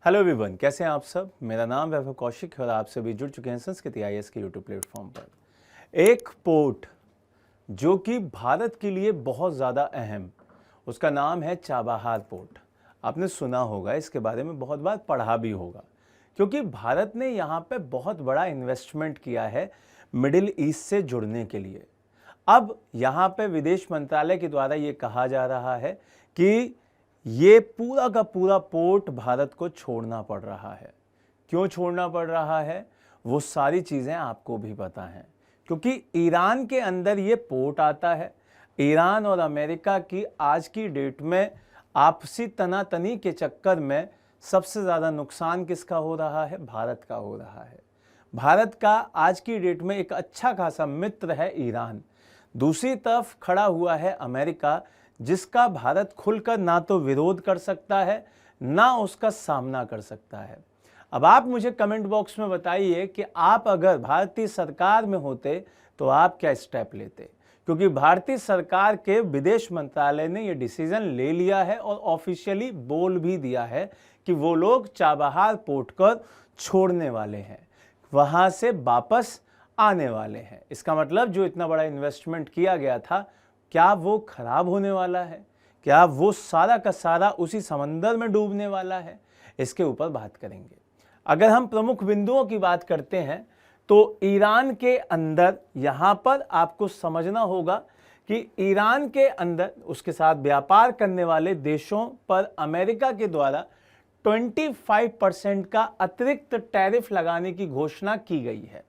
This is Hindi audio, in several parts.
हेलो एवरीवन, कैसे हैं आप सब। मेरा नाम वैभव कौशिक है और आप सभी जुड़ चुके हैं संस्कृति IAS के यूट्यूब प्लेटफॉर्म पर। एक पोर्ट जो कि भारत के लिए बहुत ज़्यादा अहम, उसका नाम है चाबहार पोर्ट। आपने सुना होगा इसके बारे में, बहुत बार पढ़ा भी होगा, क्योंकि भारत ने यहाँ पे बहुत बड़ा इन्वेस्टमेंट किया है मिडिल ईस्ट से जुड़ने के लिए। अब यहाँ पे विदेश मंत्रालय के द्वारा ये कहा जा रहा है कि ये पूरा का पूरा पोर्ट भारत को छोड़ना पड़ रहा है। क्यों छोड़ना पड़ रहा है, वो सारी चीज़ें आपको भी पता हैं, क्योंकि ईरान के अंदर ये पोर्ट आता है। ईरान और अमेरिका की आज की डेट में आपसी तनातनी के चक्कर में सबसे ज़्यादा नुकसान किसका हो रहा है? भारत का हो रहा है। भारत का आज की डेट में एक अच्छा खासा मित्र है ईरान, दूसरी तरफ खड़ा हुआ है अमेरिका, जिसका भारत खुलकर ना तो विरोध कर सकता है ना उसका सामना कर सकता है। अब आप मुझे कमेंट बॉक्स में बताइए कि आप अगर भारतीय सरकार में होते तो आप क्या स्टेप लेते, क्योंकि भारतीय सरकार के विदेश मंत्रालय ने यह डिसीजन ले लिया है और ऑफिशियली बोल भी दिया है कि वो लोग चाबहार पोर्ट को छोड़ने वाले हैं, वहां से वापस आने वाले हैं। इसका मतलब जो इतना बड़ा इन्वेस्टमेंट किया गया था, क्या वो खराब होने वाला है? क्या वो सारा का सारा उसी समंदर में डूबने वाला है? इसके ऊपर बात करेंगे। अगर हम प्रमुख बिंदुओं की बात करते हैं तो ईरान के अंदर यहाँ पर आपको समझना होगा कि ईरान के अंदर उसके साथ व्यापार करने वाले देशों पर अमेरिका के द्वारा 25% का अतिरिक्त टैरिफ लगाने की घोषणा की गई है।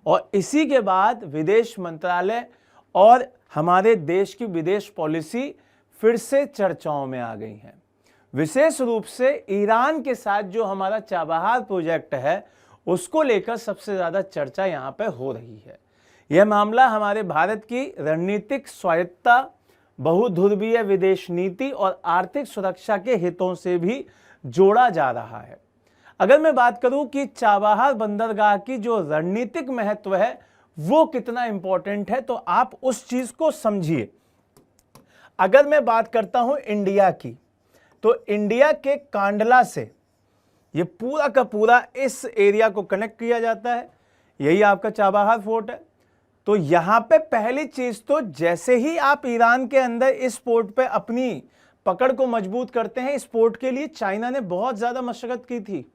और इसी के बाद विदेश मंत्रालय और हमारे देश की विदेश पॉलिसी फिर से चर्चाओं में आ गई है। विशेष रूप से ईरान के साथ जो हमारा चाबहार प्रोजेक्ट है, उसको लेकर सबसे ज़्यादा चर्चा यहाँ पे हो रही है। यह मामला हमारे भारत की रणनीतिक स्वायत्तता, बहुध्रुवीय विदेश नीति और आर्थिक सुरक्षा के हितों से भी जोड़ा जा रहा है। अगर मैं बात करूं कि चाबहार बंदरगाह की जो रणनीतिक महत्व है वो कितना इंपॉर्टेंट है, तो आप उस चीज को समझिए। अगर मैं बात करता हूं इंडिया की, तो इंडिया के कांडला से ये पूरा का पूरा इस एरिया को कनेक्ट किया जाता है। यही आपका चाबहार फोर्ट है। तो यहां पे पहली चीज तो जैसे ही आप ईरान के अंदर इस पोर्ट पे अपनी पकड़ को मजबूत करते हैं, इस पोर्ट के लिए चाइना ने बहुत ज्यादा मशक्कत की थी।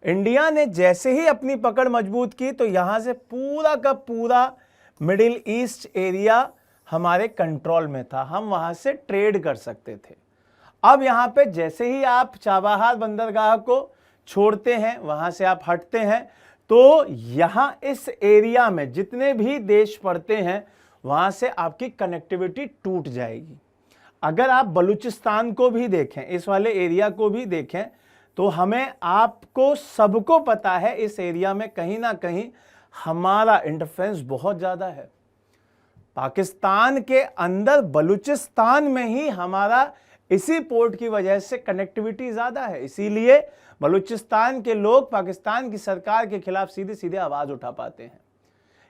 इंडिया ने जैसे ही अपनी पकड़ मजबूत की तो यहां से पूरा का पूरा मिडिल ईस्ट एरिया हमारे कंट्रोल में था, हम वहां से ट्रेड कर सकते थे। अब यहां पे जैसे ही आप चाबहार बंदरगाह को छोड़ते हैं, वहां से आप हटते हैं, तो यहां इस एरिया में जितने भी देश पड़ते हैं वहां से आपकी कनेक्टिविटी टूट जाएगी। अगर आप बलूचिस्तान को भी देखें, इस वाले एरिया को भी देखें, तो हमें आपको सबको पता है इस एरिया में कहीं ना कहीं हमारा इंटरफेरेंस बहुत ज़्यादा है। पाकिस्तान के अंदर बलूचिस्तान में ही हमारा इसी पोर्ट की वजह से कनेक्टिविटी ज़्यादा है, इसीलिए बलूचिस्तान के लोग पाकिस्तान की सरकार के खिलाफ सीधे सीधे आवाज़ उठा पाते हैं।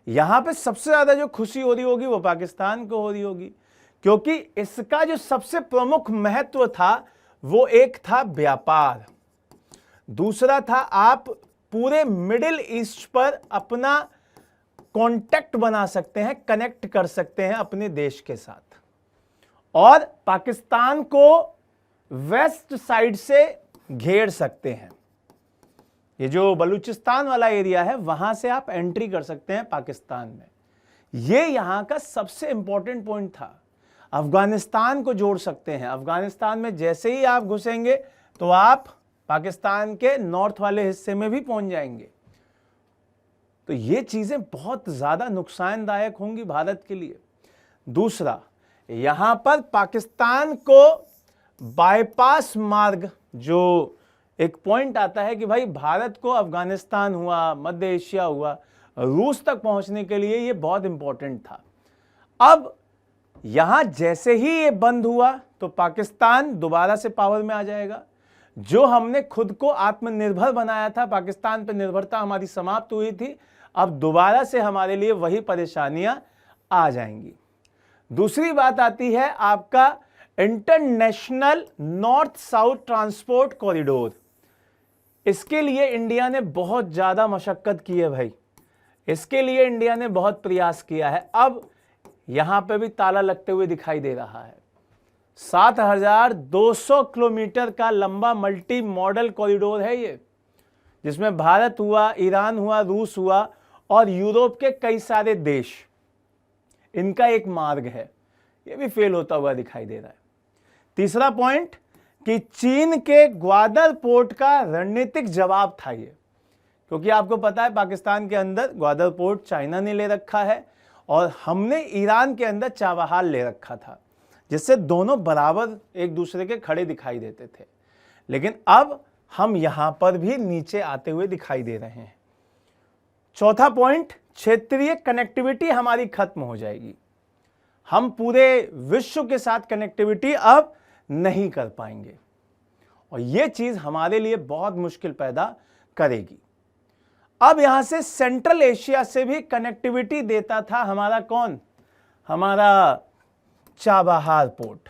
यहाँ पे सबसे ज़्यादा जो खुशी हो रही होगी वो पाकिस्तान को हो रही होगी, क्योंकि इसका जो सबसे प्रमुख महत्व था वो एक था व्यापार, दूसरा था आप पूरे मिडिल ईस्ट पर अपना कांटेक्ट बना सकते हैं, कनेक्ट कर सकते हैं अपने देश के साथ, और पाकिस्तान को वेस्ट साइड से घेर सकते हैं। ये जो बलूचिस्तान वाला एरिया है वहां से आप एंट्री कर सकते हैं पाकिस्तान में। ये यहां का सबसे इंपॉर्टेंट पॉइंट था। अफगानिस्तान को जोड़ सकते हैं। अफगानिस्तान में जैसे ही आप घुसेंगे तो आप पाकिस्तान के नॉर्थ वाले हिस्से में भी पहुंच जाएंगे। तो ये चीजें बहुत ज्यादा नुकसानदायक होंगी भारत के लिए। दूसरा, यहां पर पाकिस्तान को बाईपास मार्ग, जो एक पॉइंट आता है कि भाई भारत को अफगानिस्तान हुआ, मध्य एशिया हुआ, रूस तक पहुंचने के लिए ये बहुत इंपॉर्टेंट था। अब यहां जैसे ही ये बंद हुआ तो पाकिस्तान दोबारा से पावर में आ जाएगा। जो हमने खुद को आत्मनिर्भर बनाया था, पाकिस्तान पर निर्भरता हमारी समाप्त हुई थी, अब दोबारा से हमारे लिए वही परेशानियां आ जाएंगी। दूसरी बात आती है आपका international north south transport corridor. इसके लिए इंडिया ने बहुत ज़्यादा मशक्कत की है भाई, इसके लिए इंडिया ने बहुत प्रयास किया है। अब यहाँ पे भी ताला लगते हुए दिखाई दे रहा है। 7,200 किलोमीटर का लंबा मल्टी मॉडल कॉरिडोर है ये, जिसमें भारत हुआ, ईरान हुआ, रूस हुआ और यूरोप के कई सारे देश, इनका एक मार्ग है। ये भी फेल होता हुआ दिखाई दे रहा है। तीसरा पॉइंट कि चीन के ग्वादर पोर्ट का रणनीतिक जवाब था ये, क्योंकि आपको पता है पाकिस्तान के अंदर ग्वादर पोर्ट चाइना ने ले रखा है और हमने ईरान के अंदर चाबहार ले रखा था, जिससे दोनों बराबर एक दूसरे के खड़े दिखाई देते थे। लेकिन अब हम यहां पर भी नीचे आते हुए दिखाई दे रहे हैं। चौथा पॉइंट, क्षेत्रीय कनेक्टिविटी हमारी खत्म हो जाएगी। हम पूरे विश्व के साथ कनेक्टिविटी अब नहीं कर पाएंगे और यह चीज हमारे लिए बहुत मुश्किल पैदा करेगी। अब यहां से सेंट्रल एशिया से भी कनेक्टिविटी देता था हमारा कौन, हमारा चाबहार पोर्ट।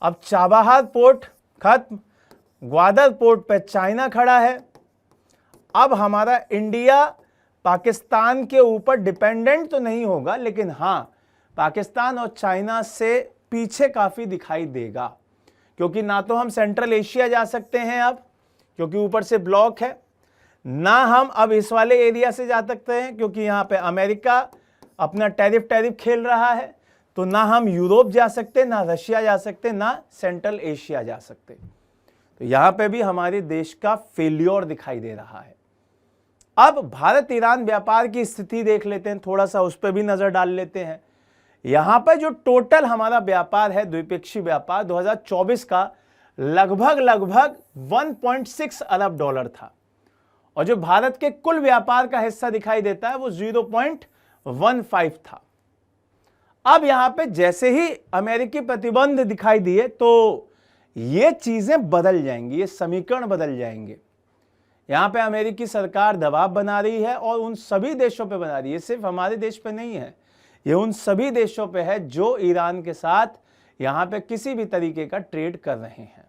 अब चाबहार पोर्ट खत्म, ग्वादर पोर्ट पे चाइना खड़ा है। अब हमारा इंडिया पाकिस्तान के ऊपर डिपेंडेंट तो नहीं होगा, लेकिन हां पाकिस्तान और चाइना से पीछे काफी दिखाई देगा, क्योंकि ना तो हम सेंट्रल एशिया जा सकते हैं अब, क्योंकि ऊपर से ब्लॉक है, ना हम अब इस वाले एरिया से जा सकते हैं क्योंकि यहां पे अमेरिका अपना टैरिफ खेल रहा है, तो ना हम यूरोप जा सकते, ना रशिया जा सकते, ना सेंट्रल एशिया जा सकते। तो यहां पे भी हमारे देश का फेल्योर दिखाई दे रहा है। अब भारत ईरान व्यापार की स्थिति देख लेते हैं, थोड़ा सा उस पर भी नजर डाल लेते हैं। यहां पर जो टोटल हमारा व्यापार है, द्विपक्षीय व्यापार 2024 का लगभग 1.6 अरब डॉलर था, और जो भारत के कुल व्यापार का हिस्सा दिखाई देता है वो 0.15 था। अब यहां पे जैसे ही अमेरिकी प्रतिबंध दिखाई दिए तो ये चीजें बदल जाएंगी, ये समीकरण बदल जाएंगे। यहां पे अमेरिकी सरकार दबाव बना रही है और उन सभी देशों पे बना रही है, सिर्फ हमारे देश पे नहीं है, ये उन सभी देशों पे है जो ईरान के साथ यहां पे किसी भी तरीके का ट्रेड कर रहे हैं।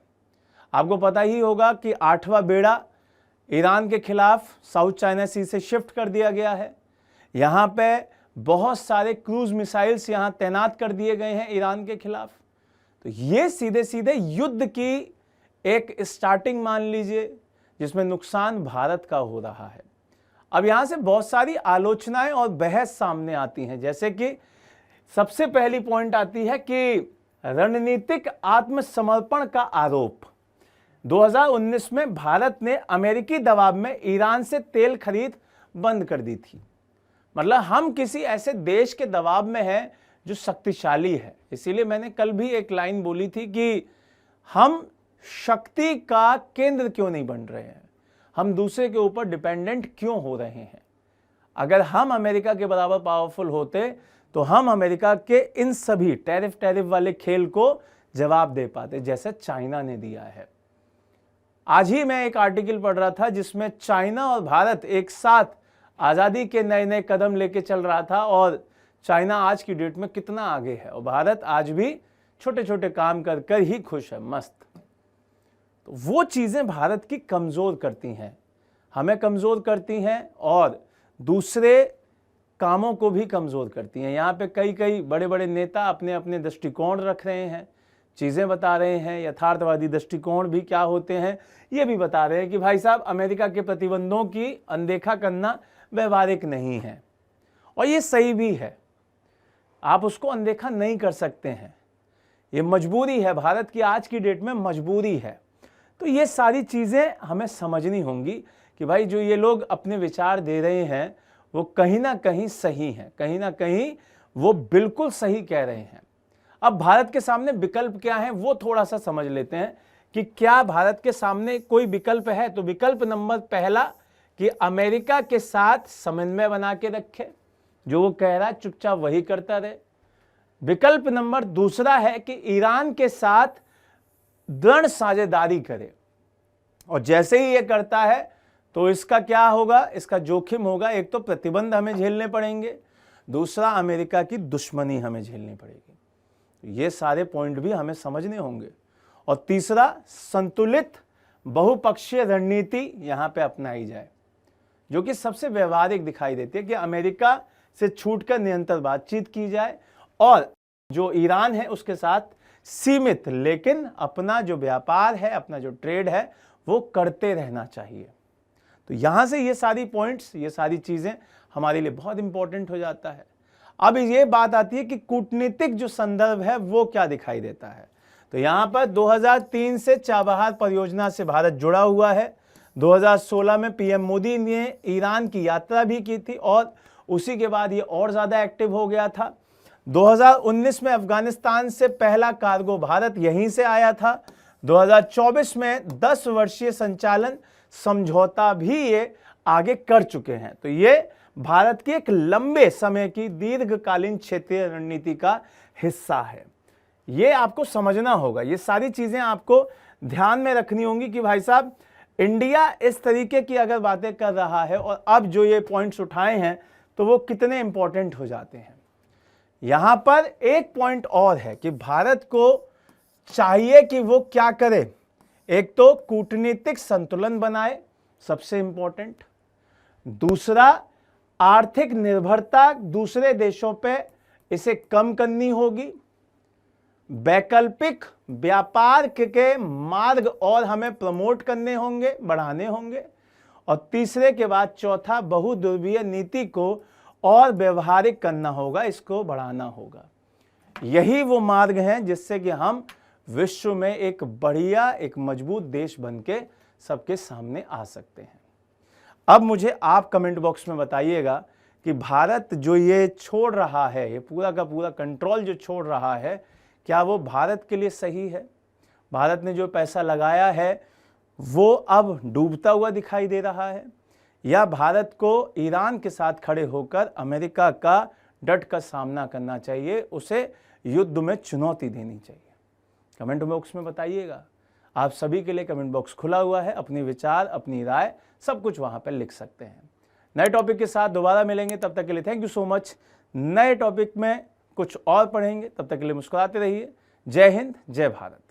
आपको पता ही होगा कि 8वां बेड़ा ईरान के खिलाफ साउथ चाइना सी से शिफ्ट कर दिया गया है। यहां पे बहुत सारे क्रूज मिसाइल्स यहां तैनात कर दिए गए हैं ईरान के खिलाफ। तो ये सीधे सीधे युद्ध की एक स्टार्टिंग मान लीजिए, जिसमें नुकसान भारत का हो रहा है। अब यहां से बहुत सारी आलोचनाएं और बहस सामने आती हैं, जैसे कि सबसे पहली पॉइंट आती है कि रणनीतिक आत्मसमर्पण का आरोप। 2019 में भारत ने अमेरिकी दबाव में ईरान से तेल खरीद बंद कर दी थी। मतलब हम किसी ऐसे देश के दबाव में हैं जो शक्तिशाली है। इसीलिए मैंने कल भी एक लाइन बोली थी कि हम शक्ति का केंद्र क्यों नहीं बन रहे हैं, हम दूसरे के ऊपर डिपेंडेंट क्यों हो रहे हैं। अगर हम अमेरिका के बराबर पावरफुल होते तो हम अमेरिका के इन सभी टैरिफ वाले खेल को जवाब दे पाते, जैसे चाइना ने दिया है। आज ही मैं एक आर्टिकल पढ़ रहा था जिसमें चाइना और भारत एक साथ आज़ादी के नए नए कदम लेके चल रहा था, और चाइना आज की डेट में कितना आगे है और भारत आज भी छोटे छोटे काम कर कर ही खुश है, मस्त। तो वो चीज़ें भारत की कमज़ोर करती हैं, हमें कमज़ोर करती हैं और दूसरे कामों को भी कमज़ोर करती हैं। यहाँ पे कई बड़े बड़े नेता अपने अपने दृष्टिकोण रख रहे हैं, चीज़ें बता रहे हैं, यथार्थवादी दृष्टिकोण भी क्या होते हैं ये भी बता रहे हैं कि भाई साहब अमेरिका के प्रतिबंधों की अनदेखा करना व्यवहारिक नहीं है, और ये सही भी है, आप उसको अनदेखा नहीं कर सकते हैं, ये मजबूरी है, भारत की आज की डेट में मजबूरी है। तो ये सारी चीज़ें हमें समझनी होंगी कि भाई जो ये लोग अपने विचार दे रहे हैं वो कहीं ना कहीं सही हैं, कहीं ना कहीं वो बिल्कुल सही कह रहे हैं। अब भारत के सामने विकल्प क्या है वो थोड़ा सा समझ लेते हैं कि क्या भारत के सामने कोई विकल्प है। तो विकल्प नंबर पहला कि अमेरिका के साथ समन्वय बना के रखे, जो वो कह रहा है चुपचाप वही करता रहे। विकल्प नंबर दूसरा है कि ईरान के साथ दृढ़ साझेदारी करे, और जैसे ही ये करता है तो इसका क्या होगा, इसका जोखिम होगा, एक तो प्रतिबंध हमें झेलने पड़ेंगे, दूसरा अमेरिका की दुश्मनी हमें झेलनी पड़ेगी। तो ये सारे पॉइंट भी हमें समझने होंगे। और तीसरा संतुलित बहुपक्षीय रणनीति यहां पे अपनाई जाए, जो कि सबसे व्यवहारिक दिखाई देती है कि अमेरिका से छूटकर निरंतर बातचीत की जाए और जो ईरान है उसके साथ सीमित लेकिन अपना जो व्यापार है, अपना जो ट्रेड है वो करते रहना चाहिए। तो यहां से ये सारी पॉइंट्स, ये सारी चीजें हमारे लिए बहुत इंपॉर्टेंट हो जाता है। अब ये बात आती है कि कूटनीतिक जो संदर्भ है वो क्या दिखाई देता है। तो यहां पर 2003 से चाबहार परियोजना से भारत जुड़ा हुआ है। 2016 में पीएम मोदी ने ईरान की यात्रा भी की थी और उसी के बाद ये और ज्यादा एक्टिव हो गया था। 2019 में अफगानिस्तान से पहला कार्गो भारत यहीं से आया था। 2024 में 10 वर्षीय संचालन समझौता भी ये आगे कर चुके हैं। तो ये भारत की एक लंबे समय की दीर्घकालीन क्षेत्रीय रणनीति का हिस्सा है। ये आपको समझना होगा, ये सारी चीजें आपको ध्यान में रखनी होंगी कि भाई साहब इंडिया इस तरीके की अगर बातें कर रहा है और अब जो ये पॉइंट्स उठाए हैं तो वो कितने इंपॉर्टेंट हो जाते हैं। यहां पर एक पॉइंट और है कि भारत को चाहिए कि वो क्या करे। एक तो कूटनीतिक संतुलन बनाए, सबसे इंपॉर्टेंट। दूसरा, आर्थिक निर्भरता दूसरे देशों पे इसे कम करनी होगी। वैकल्पिक व्यापार के मार्ग और हमें प्रमोट करने होंगे, बढ़ाने होंगे। और तीसरे के बाद चौथा, बहुध्रुवीय नीति को और व्यवहारिक करना होगा, इसको बढ़ाना होगा। यही वो मार्ग हैं जिससे कि हम विश्व में एक बढ़िया, एक मजबूत देश बनके सबके सामने आ सकते हैं। अब मुझे आप कमेंट बॉक्स में बताइएगा कि भारत जो ये छोड़ रहा है, ये पूरा का पूरा कंट्रोल जो छोड़ रहा है, क्या वो भारत के लिए सही है? भारत ने जो पैसा लगाया है वो अब डूबता हुआ दिखाई दे रहा है, या भारत को ईरान के साथ खड़े होकर अमेरिका का डट कर सामना करना चाहिए, उसे युद्ध में चुनौती देनी चाहिए? कमेंट बॉक्स में बताइएगा। आप सभी के लिए कमेंट बॉक्स खुला हुआ है, अपने विचार, अपनी राय सब कुछ वहां पर लिख सकते हैं। नए टॉपिक के साथ दोबारा मिलेंगे, तब तक के लिए थैंक यू सो मच। नए टॉपिक में कुछ और पढ़ेंगे, तब तक के लिए मुस्कुराते रहिए। जय हिंद, जय भारत।